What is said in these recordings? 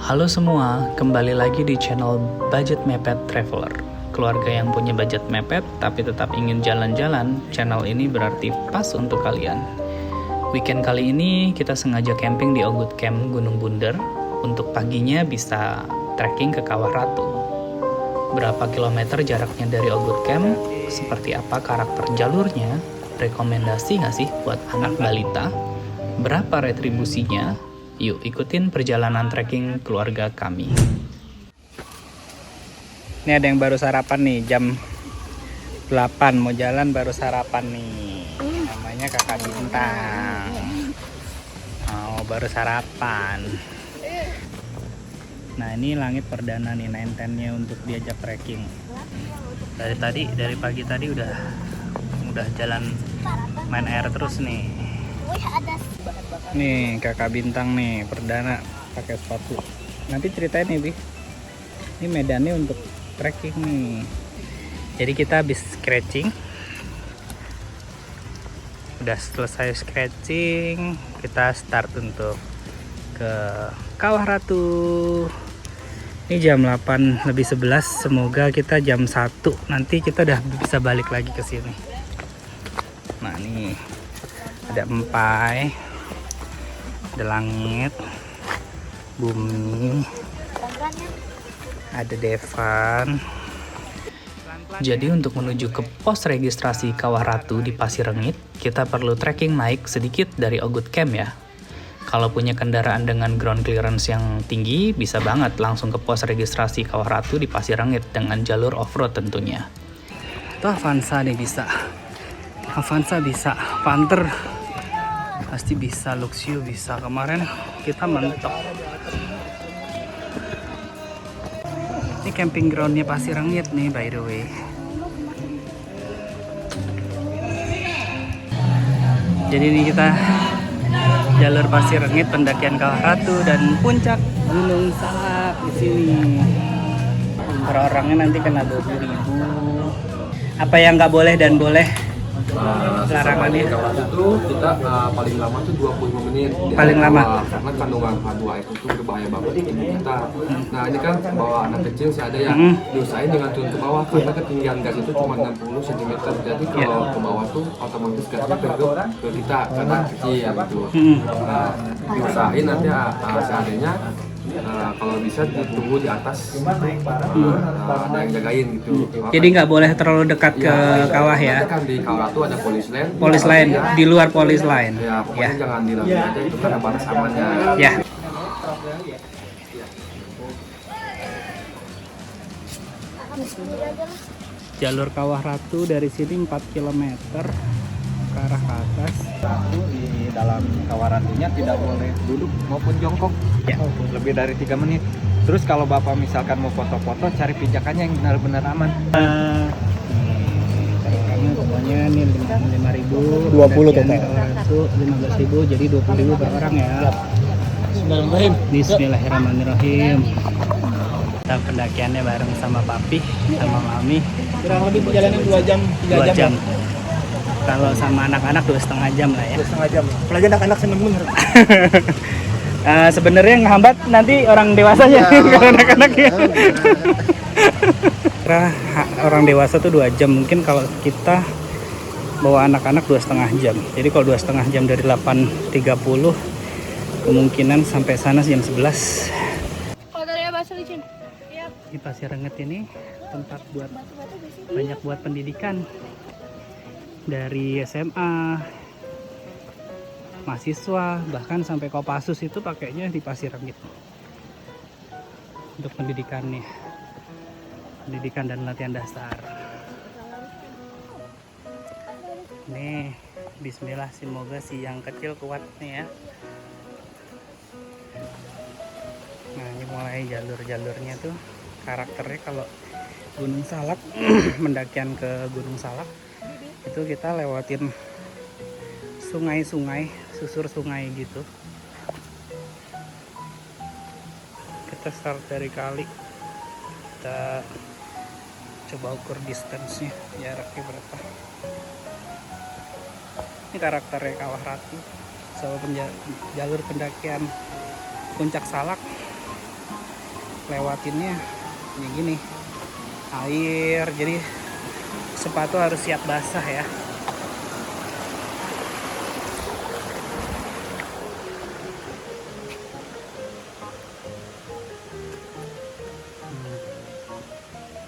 Halo semua, kembali lagi di channel Budget Mepet Traveler. Keluarga yang punya budget mepet tapi tetap ingin jalan-jalan, channel ini berarti pas untuk kalian. Weekend kali ini kita sengaja camping di Ogut Camp Gunung Bunder. Untuk paginya bisa trekking ke Kawah Ratu. Berapa kilometer jaraknya dari Ogut Camp? Seperti apa karakter jalurnya? Rekomendasi nggak sih buat anak balita? Berapa retribusinya? Yuk ikutin perjalanan trekking keluarga kami. Ini ada yang baru sarapan nih, jam 8 mau jalan baru sarapan nih. Namanya Kakak Bintang. Oh, baru sarapan. Nah, ini langit perdana nih, 910-nya untuk diajak trekking. Dari pagi tadi udah jalan main air terus nih. Nih Kakak Bintang nih perdana pakai sepatu. Nanti ceritain nih Bi. Ini medannya untuk trekking nih. Jadi kita habis scratching. Udah selesai scratching, kita start untuk ke Kawah Ratu. Ini jam 8:11. Semoga kita jam 1 nanti kita udah bisa balik lagi ke sini. Nah, nih ada empai, ada langit, bumi, ada Devan. Jadi untuk menuju ke pos registrasi Kawah Ratu di Pasir Rengit, kita perlu trekking naik sedikit dari Ogut Camp ya. Kalau punya kendaraan dengan ground clearance yang tinggi, bisa banget langsung ke pos registrasi Kawah Ratu di Pasir Rengit dengan jalur off-road tentunya. Tuh Avanza nih bisa. Avanza bisa, Panther pasti bisa, Luxio bisa. Kemarin kita mentok. Ini camping groundnya Pasir Rengit nih by the way. Jadi ini kita jalur Pasir Rengit, pendakian Kawah Ratu dan puncak Gunung Salak di sini. Per orangnya nanti kena 20.000. Apa yang nggak boleh dan boleh? Larangannya itu kita paling lama tuh 25 menit paling lama karena kandungan H2 itu berbahaya banget kita. Nah, ini kan bawa anak kecil sih ada yang diusahain dengan turun ke bawah karena ketinggian gas itu cuma 60 cm. Jadi kalau ke bawah tuh otomatis gasnya ke kita karena kecil gitu. Nah, diusahain nanti seadanya. Kalau bisa ditunggu di atas, ada yang jagain gitu. Jadi nggak boleh terlalu dekat ke kawah ya? Kan di kawah itu ada polis line, di luar polis line. Ya, pokoknya jangan dilalui aja, itu kan batas amannya. Ya. Jalur Kawah Ratu dari sini 4 km ke arah ke atas. Di dalam Kawah Ratunya tidak boleh duduk maupun jongkok Ya. lebih dari 3 menit. Terus kalau Bapak misalkan mau foto-foto, cari pijakannya yang benar-benar aman. Orangnya semuanya nih 5.000, 20 total. Itu 15.000, jadi 20.000 per orang ya. Bismillahirrahmanirrahim. Kita pendakiannya bareng sama Papi, sama Mami. Kurang lebih perjalanan 2 jam, 2 jam. Kalau sama anak-anak 2,5 jam lah ya. 2,5 jam. Apalagi anak-anak seneng bener. Sebenarnya yang ngehambat nanti orang dewasanya, kalau anak-anak ya. Orang dewasa tuh 2 jam, mungkin kalau kita bawa anak-anak 2,5 jam. Jadi kalau 2,5 jam dari 8.30, kemungkinan sampai sana jam 11. Di Pasir Rengit ini tempat banyak buat pendidikan. Dari SMA, mahasiswa, bahkan sampai Kopassus itu pakainya di Pasir Rengit untuk pendidikannya, pendidikan dan latihan dasar. Nih, bismillah, semoga si yang kecil kuat nih ya. Nah, ini mulai jalur-jalurnya tuh karakternya kalau Gunung Salak, mendakian ke Gunung Salak itu kita lewatin sungai-sungai, susur sungai gitu. Kita start dari kali, kita coba ukur distance-nya, jaraknya berapa. Ini karakternya Kawah Ratu, soal jalur pendakian puncak Salak lewatinnya ya gini, air, jadi sepatu harus siap basah ya.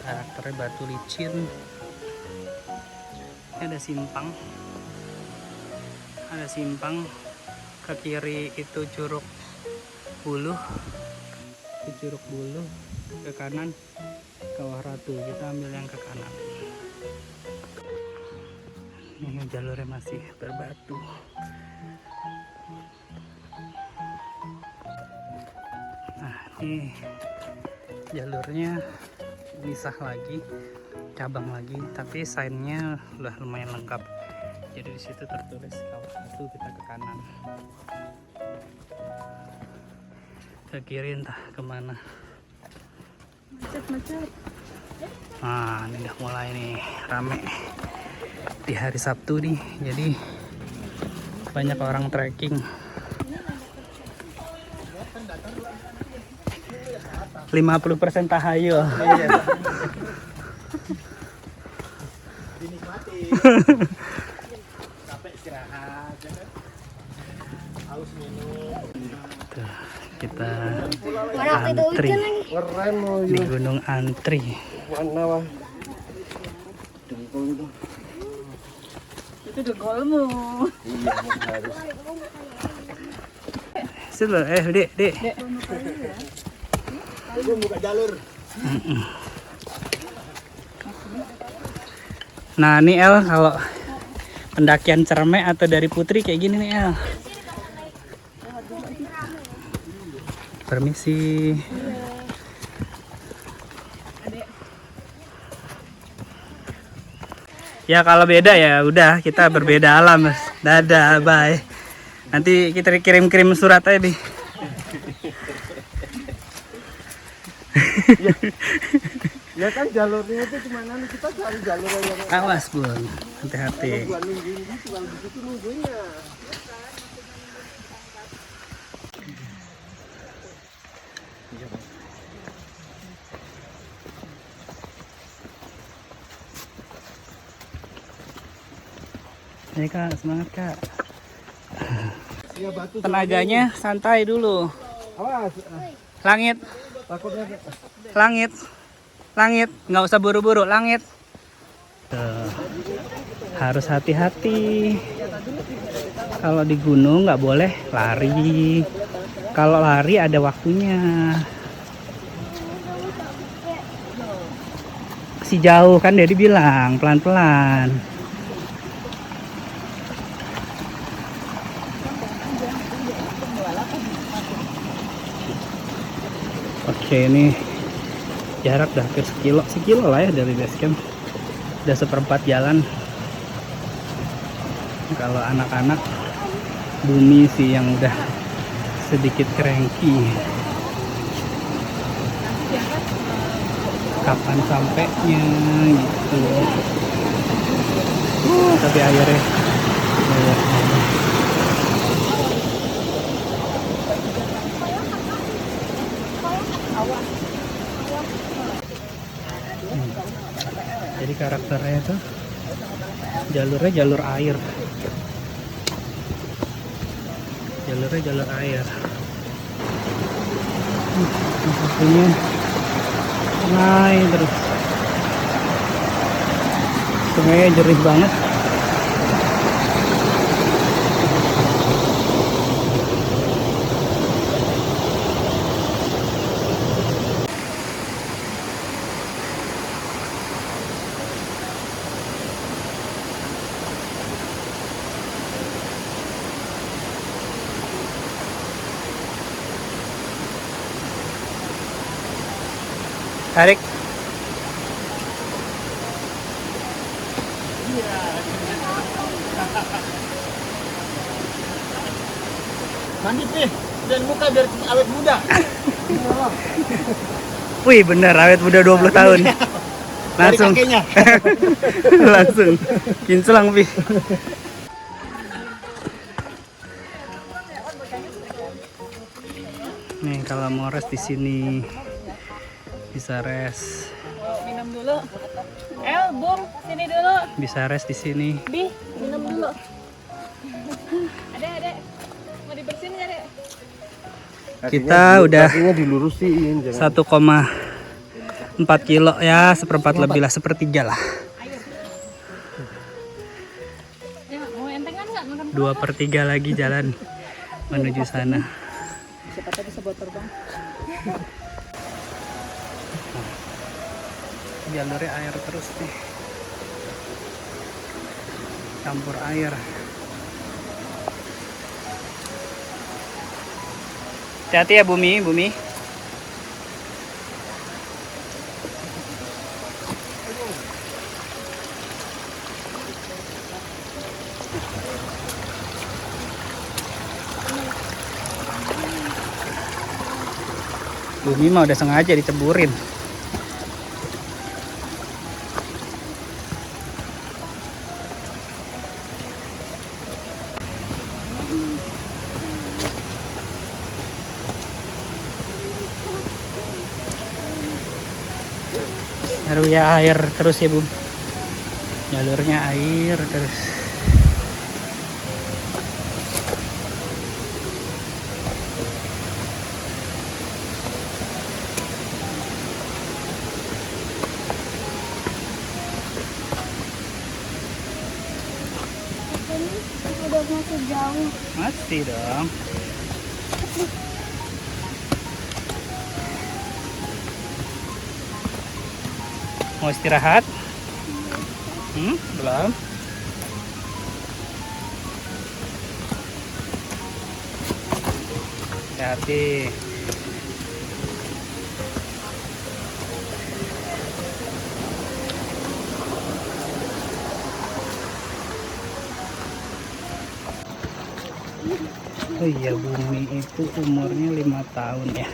Karakternya batu licin. Ini ada simpang, ke kiri itu Curug Buluh, ke kanan Kawah Ratu. Kita ambil yang ke kanan. Ini jalurnya masih berbatu. Nah, ini jalurnya misah lagi, cabang lagi, tapi sign-nya udah lumayan lengkap. Jadi di situ tertulis Kawah Ratu, kita ke kanan. Ke kiri entah kemana. Macet. Nah, ini udah mulai nih rame di hari Sabtu nih, jadi banyak orang trekking. 50% tahayul. Dinikmati. Capek istirahat, haus minum. Tuh, kita antri di Gunung Antri. Itu degolmu. Situ, Dek. Buka jalur. Nah, ini El, kalau pendakian Cermek atau dari Putri kayak gini nih El. Permisi. Ya kalau beda ya udah, kita berbeda alam, Mas. Dadah, bye. Nanti kita kirim-kirim surat aja nih. Ya kan jalurnya itu gimana nih, kita cari jalur yang Awas Bun, hati-hati. buat nungguin gitu, kalau di situ nungguinnya. Ayo Kak, semangat Kak. Ya batu. Tenaganya santai dulu. Awas, Langit, takutnya langit, nggak usah buru-buru, langit. Tuh, harus hati-hati. Kalau di gunung nggak boleh lari. Kalau lari ada waktunya. Masih jauh kan, Dedi bilang pelan-pelan. Oke, ini jarak udah hampir sekilo lah ya dari base camp. Udah seperempat jalan. Kalau anak-anak, Bumi sih yang udah sedikit cranky. Kapan sampainya gitu. Tapi akhirnya jadi karakternya itu jalurnya jalur air. Satunya naik terus. Sungainya jernih banget. Tarik. Mandi nih, dan muka biar awet muda. Wih bener, awet muda 20 tahun. Langsung. Langsung. Kinclang Pi. Nih kalau mau res di sini bisa res. Minum dulu. Bung, sini dulu. Bisa res di sini. Bi, minum dulu. Adek. Mau dibersihin nggak, Dek? Kita udah dilurusin 1,4 kilo ya, seperempat lebih lah, sepertiga lah. Ya, mau entengan nggak makan? 2/3 lagi jalan menuju sana. Siapa tahu bisa buat terbang. Jalurnya air terus nih, campur air. Hati-hati ya Bumi. Bumi mah udah sengaja diceburin. Jalurnya air terus ya Bum. Jalurnya air terus. Udah masih jauh. Masih dong. Mau istirahat? Belum. Hati-hati. Oh iya, Bumi itu umurnya 5 tahun ya.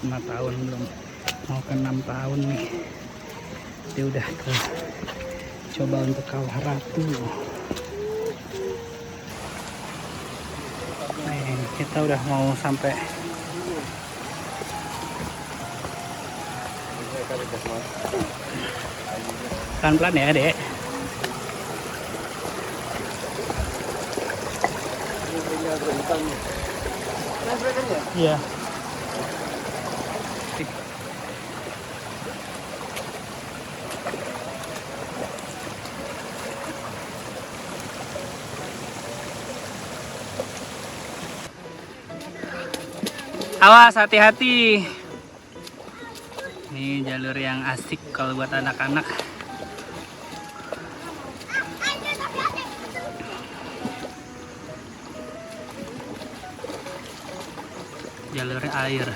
5 tahun belum. Mau ke 6 tahun nih. Dia udah coba untuk kalah ratu. Nih, kita udah mau sampai. Pelan-pelan ya, Dek. Iya. Awas, hati-hati. Ini jalur yang asik kalau buat anak-anak. Jalurnya air.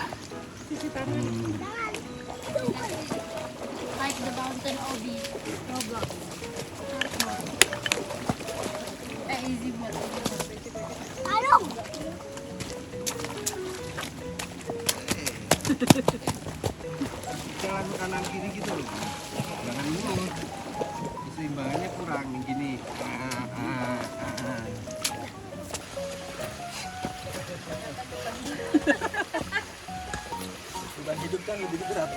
Like the mountain Obi Roblox. Easy buat. Aduh. Jalan kanan kiri gitu loh, jangan mulus, keseimbangannya kurang gini. Beban hidup kan lebih berat.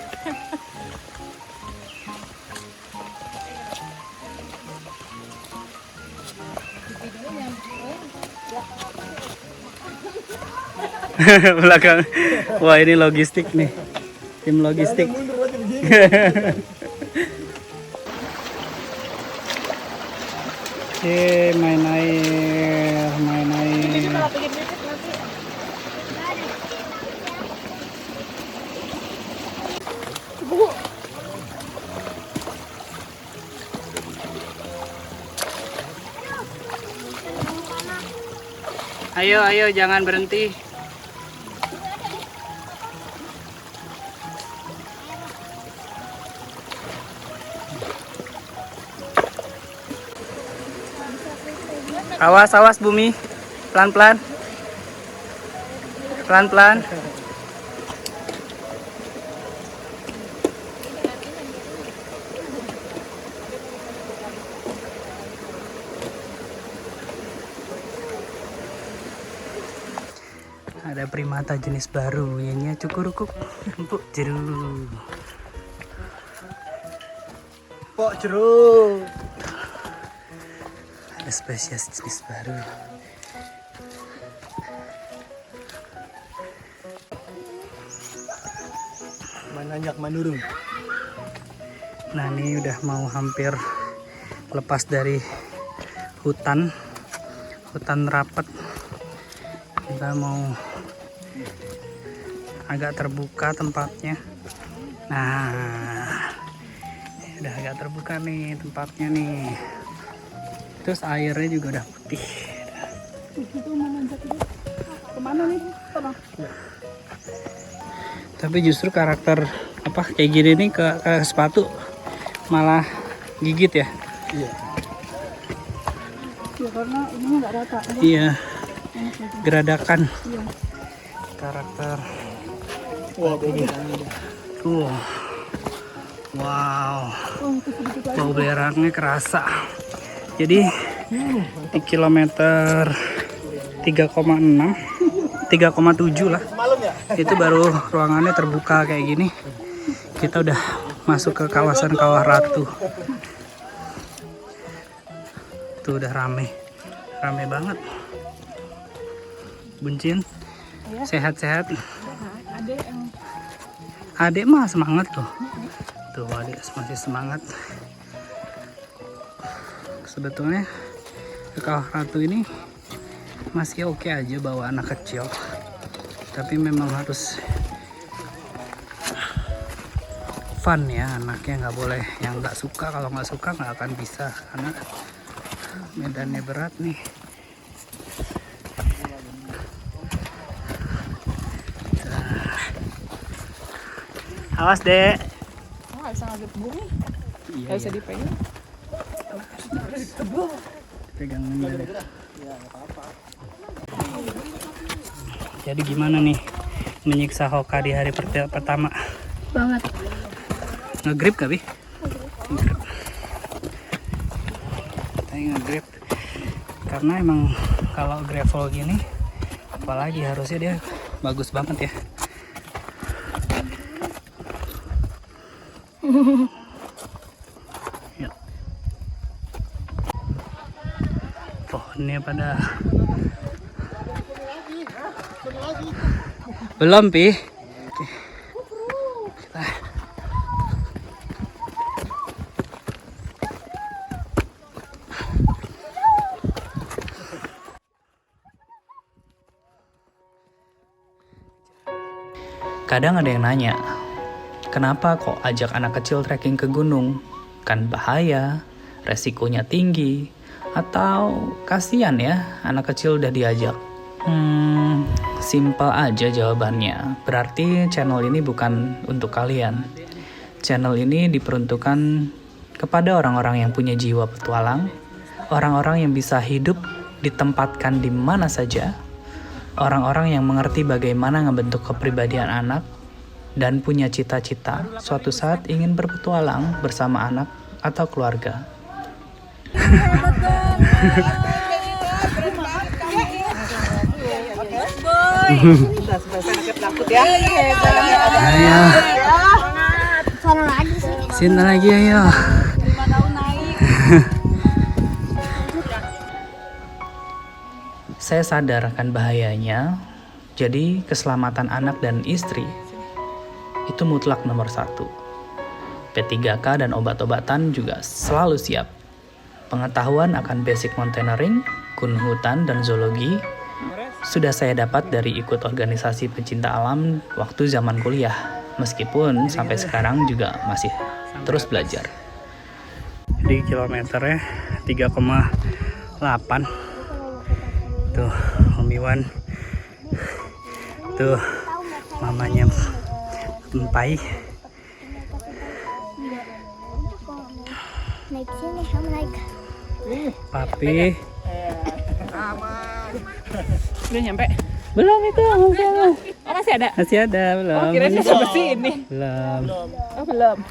Belakang. Wah, ini logistik nih. Tim logistik. Oke, main air. Ayo, jangan berhenti. Awas Bumi, pelan-pelan. Ada primata jenis baru, bunyinya cukurukuk, empuk jeruk. Pok jeruk. Ada spesies jenis baru. Mananyak manurung. Nah ini udah mau hampir lepas dari hutan rapat. Kita mau agak terbuka tempatnya. Nah ini udah agak terbuka nih tempatnya nih. Terus airnya juga udah putih. Kemana nih? Sana. Tapi justru karakter apa kayak gini nih ke sepatu malah gigit ya. Iya. Ya karena ini nggak rata. Iya. Geradakan. Karakter. Wah, Tuh. Wow. Oh, itu sedikit lagi. Bau belerangnya kerasa. Jadi di kilometer 3,6 3,7 lah. Itu baru ruangannya terbuka kayak gini. Kita udah masuk ke kawasan Kawah Ratu. Tuh udah rame banget. Buncin, sehat-sehat. Adek mah semangat tuh. Tuh adek masih semangat. Sebetulnya ke Kawah Ratu ini masih oke aja bawa anak kecil. Tapi memang harus fun ya, anaknya nggak boleh yang nggak suka. Kalau nggak suka nggak akan bisa karena medannya berat nih. Awas dek. Oh, bisa ngagep bumi. Iya, Nggak bisa dipegang. pegang ini. Jadi gimana nih menyiksa Hoka di hari pertama? Banget. Ngegrip gak, Bi? Ngegrip. Kita ngegrip. Karena emang kalau gravel gini, apalagi harusnya dia bagus banget ya. Ya. Pohonnya pada belum, Pi. Oke. Kadang ada yang nanya, kenapa kok ajak anak kecil trekking ke gunung? Kan bahaya, resikonya tinggi, atau kasihan ya anak kecil udah diajak? Simpel aja jawabannya. Berarti channel ini bukan untuk kalian. Channel ini diperuntukkan kepada orang-orang yang punya jiwa petualang, orang-orang yang bisa hidup ditempatkan di mana saja, orang-orang yang mengerti bagaimana ngebentuk kepribadian anak, dan punya cita-cita suatu saat ingin berpetualang bersama anak atau keluarga. Ayo. Sana lagi sih. Sini lagi ayo. 5 tahun naik. Saya sadar akan bahayanya. Jadi keselamatan anak dan istri itu mutlak nomor 1. P3K dan obat-obatan juga selalu siap. Pengetahuan akan basic mountaineering, gunung hutan, dan zoologi sudah saya dapat dari ikut organisasi pecinta alam waktu zaman kuliah. Meskipun sampai sekarang juga masih terus belajar. Di kilometernya 3,8. Tuh, Om Iwan. Tuh, mamanya Empai. Naik sini, kamu naik. Papi. Udah nyampe. Belum itu, masih ada. Oh, masih ada? Masih ada, belum. Oh, kirain udah sampai sini. Belum. Oh, belum.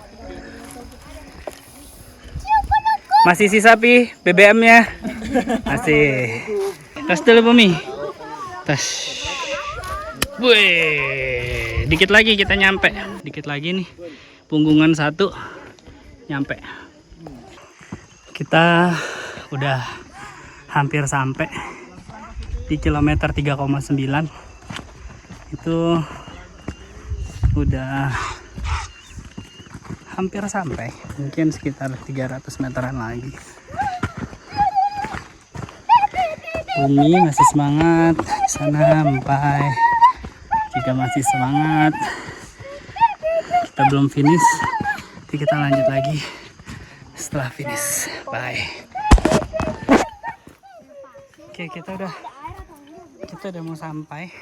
Masih sisa, Pi, BBM-nya. Masih. Tas dulu, Bumi. Tas. Wih, dikit lagi kita nyampe. Dikit lagi nih, punggungan 1 nyampe. Kita udah hampir sampai di kilometer 3,9. Itu udah hampir sampai, mungkin sekitar 300 meteran lagi. Bumi masih semangat di sana, Mpai juga masih semangat. Kita belum finish, nanti kita lanjut lagi setelah finish. Bye. Oke, kita udah mau sampai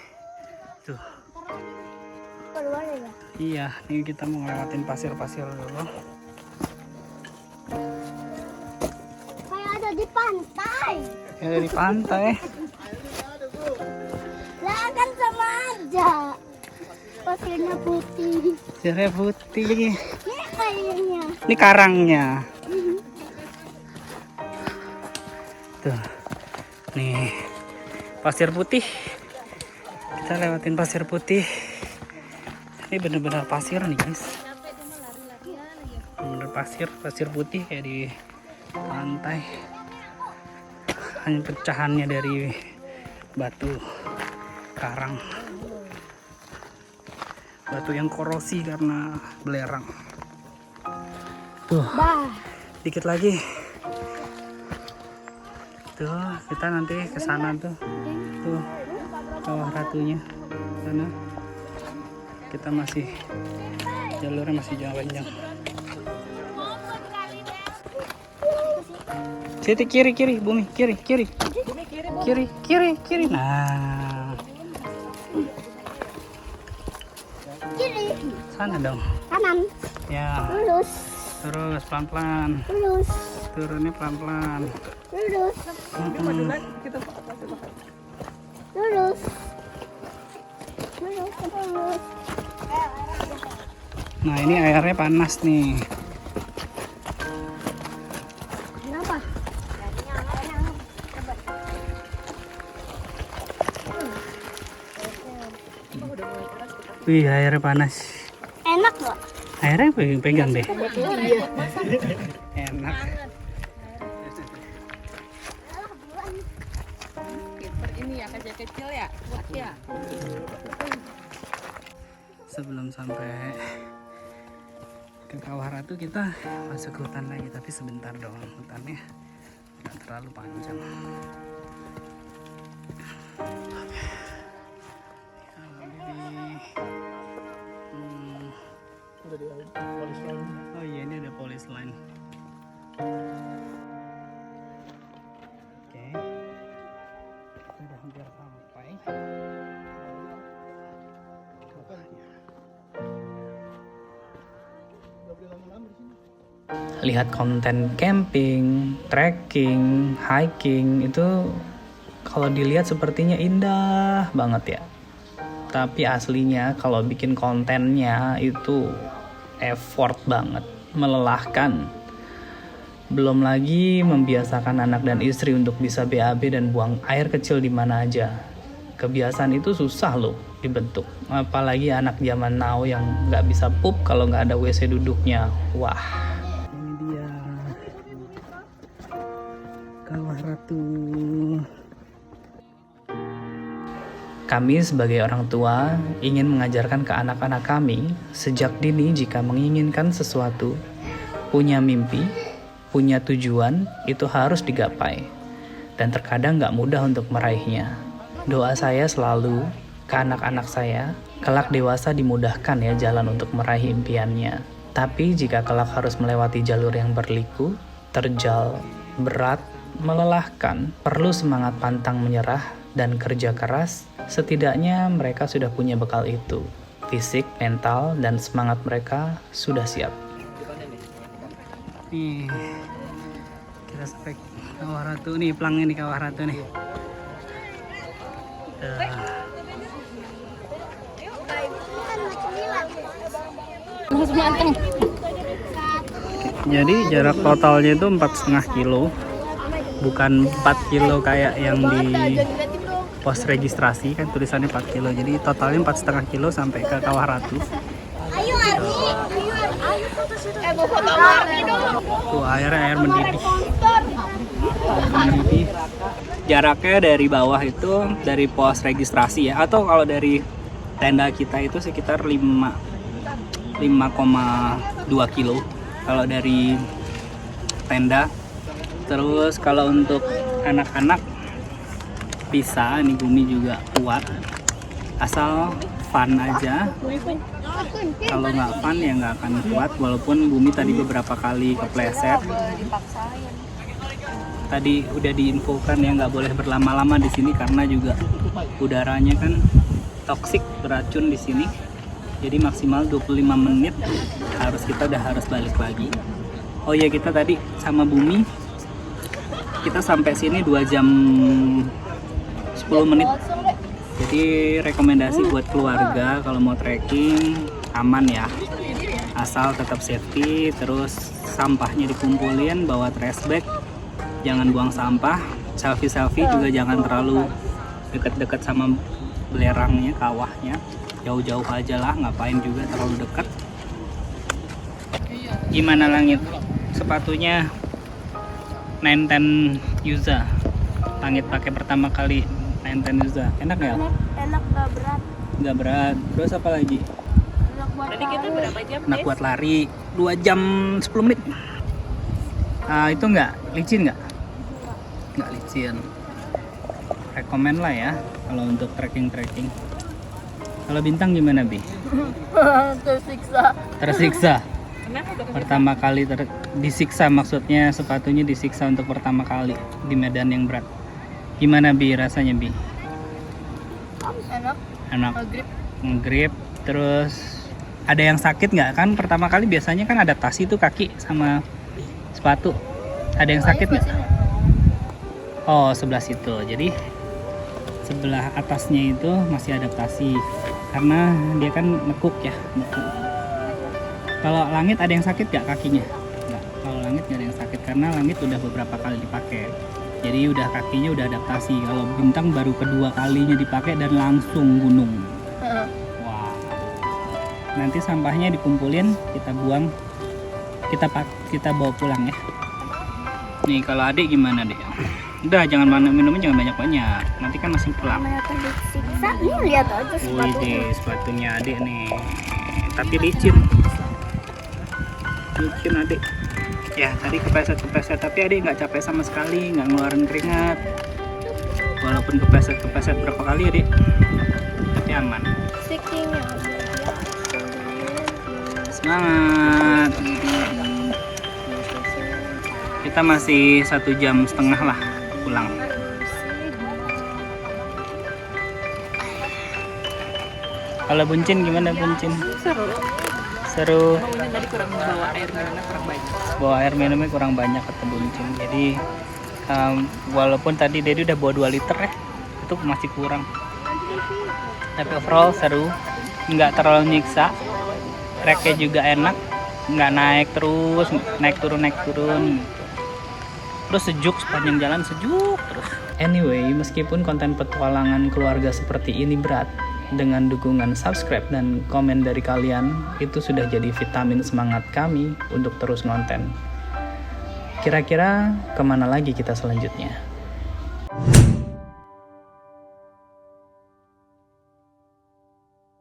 tuh. Iya, ini kita mau ngelewatin pasir-pasir dulu. Kayak ada di pantai. Ada di pantai. Lah kan sama aja. Pasirnya putih. Pasirnya putih. Ini kayaknya. Ini karangnya. Tuh. Nih. Pasir putih. Kita lewatin pasir putih. Ini bener-bener pasir nih guys. Bener pasir putih kayak di pantai. Hanya pecahannya dari batu karang. Batu yang korosi karena belerang. Tuh, dikit lagi. Tuh, kita nanti ke sana tuh. Tuh, Kawah Ratunya. Sana. Kita masih jalurnya masih jauh panjang. Siti kiri Bumi, kiri. Nah, Kiri. sana dong. Kanan. Ya, Lurus. terus pelan-pelan. Lurus. Turunnya pelan-pelan. Lurus. Lurus. Lurus. Nah, ini airnya panas nih. Kenapa? Wih, airnya panas. Enak nggak? Airnya pegang deh. Enak. Ini ya kecil ya, buat ya. Sebelum sampai ke Kawah Ratu kita masuk ke hutan lagi, tapi sebentar doang, hutannya nggak terlalu panjang. Oh iya, ini ada polis line. Oke, udah hampir sampai. Lihat konten camping, trekking, hiking itu kalau dilihat sepertinya indah banget ya. Tapi aslinya kalau bikin kontennya itu effort banget, melelahkan. Belum lagi membiasakan anak dan istri untuk bisa BAB dan buang air kecil di mana aja. Kebiasaan itu susah loh dibentuk. Apalagi anak zaman now yang nggak bisa pup kalau nggak ada WC duduknya. Wah. Kawah Ratu. Kami sebagai orang tua ingin mengajarkan ke anak-anak kami sejak dini jika menginginkan sesuatu, punya mimpi, punya tujuan, itu harus digapai. Dan terkadang gak mudah untuk meraihnya. Doa saya selalu ke anak-anak saya, kelak dewasa dimudahkan ya jalan untuk meraih impiannya. Tapi jika kelak harus melewati jalur yang berliku, terjal, berat, melelahkan, perlu semangat pantang menyerah dan kerja keras. Setidaknya mereka sudah punya bekal itu. Fisik, mental, dan semangat mereka sudah siap. Nih, kita sampai Kawah Ratu nih, pelangnya nih Kawah Ratu nih. Jadi jarak totalnya itu 4,5 kilo. Bukan 4 kilo kayak yang di pos registrasi, kan tulisannya 4 kilo, jadi totalnya 4,5 kilo sampai ke Kawah Ratu. Ayo Ardi, ayo foto situ. Mau foto Ardi dong. Tuh air mendidih. Mendidih. Jaraknya dari bawah itu dari pos registrasi ya, atau kalau dari tenda kita itu sekitar 5,2 kilo kalau dari tenda. Terus kalau untuk anak-anak bisa, nih Bumi juga kuat, asal fun aja. Kalau nggak fun ya nggak akan kuat, walaupun Bumi tadi beberapa kali kepleset. Tadi udah diinfokan ya nggak boleh berlama-lama di sini karena juga udaranya kan toksik, beracun di sini. Jadi maksimal 25 menit kita udah harus balik lagi. Oh ya, kita tadi sama Bumi kita sampai sini 2 jam 10 menit. Jadi rekomendasi buat keluarga kalau mau trekking aman ya, asal tetap safety. Terus sampahnya dikumpulin, bawa trash bag, jangan buang sampah. Selfie juga jangan terlalu deket-deket sama belerangnya, kawahnya, jauh-jauh aja lah, ngapain juga terlalu dekat. Gimana Langit? Sepatunya 910 Yuza. Langit pakai pertama kali 910 Yuza. Enak ya? Enak, gak berat. Nggak berat. Terus apa lagi? Enak buat Tadi kita berapa jam, Enak Des? buat lari 2 jam 10 menit. Itu nggak licin nggak? Nggak licin. Rekomen lah ya kalau untuk trekking. Kalau Bintang gimana, Bi? Tersiksa. Kenapa tuh? Pertama kali disiksa, maksudnya sepatunya disiksa untuk pertama kali di medan yang berat. Gimana Bi rasanya, Bi? Enak. Ngegrip. Terus ada yang sakit nggak? Kan pertama kali biasanya kan adaptasi tuh kaki sama sepatu. Ada yang sakit nggak? Oh, sebelah situ. Jadi sebelah atasnya itu masih adaptasi karena dia kan nekuk ya. Kalau Langit ada yang sakit nggak kakinya? Nggak. Kalau Langit nggak ada yang sakit karena Langit udah beberapa kali dipakai. Jadi udah kakinya udah adaptasi. Kalau Bintang baru kedua kalinya dipakai dan langsung gunung. Wow. Nanti sampahnya dikumpulin, kita buang, kita bawa pulang ya. Nih kalau Adik gimana, Dek? Udah, jangan minumnya jangan banyak-banyak. Nanti kan masih pulang. Mana tadi disiksa? Nih lihat aja Wih sepatunya. deh, sepatunya Adik nih. Tapi licin Adik. Ya tadi kepleset, tapi Adik nggak capek sama sekali, nggak ngeluarin keringat. Walaupun kepleset berapa kali Adik, tapi aman. Sikingnya. Semangat. Kita masih 1,5 jam lah pulang. Kalau Buncin gimana, Buncin? Seru. Maunya tadi kurang bawa air minumnya kurang banyak. Bawa air minumnya kurang banyak kata Buncin. Jadi walaupun tadi Dedi udah bawa 2 liter ya, itu masih kurang. Tapi overall seru, nggak terlalu nyiksa. Treknya juga enak, nggak naik turun gitu. Terus sejuk, sepanjang jalan sejuk terus. Anyway, meskipun konten petualangan keluarga seperti ini berat, dengan dukungan subscribe dan komen dari kalian, itu sudah jadi vitamin semangat kami untuk terus ngonten. Kira-kira kemana lagi kita selanjutnya?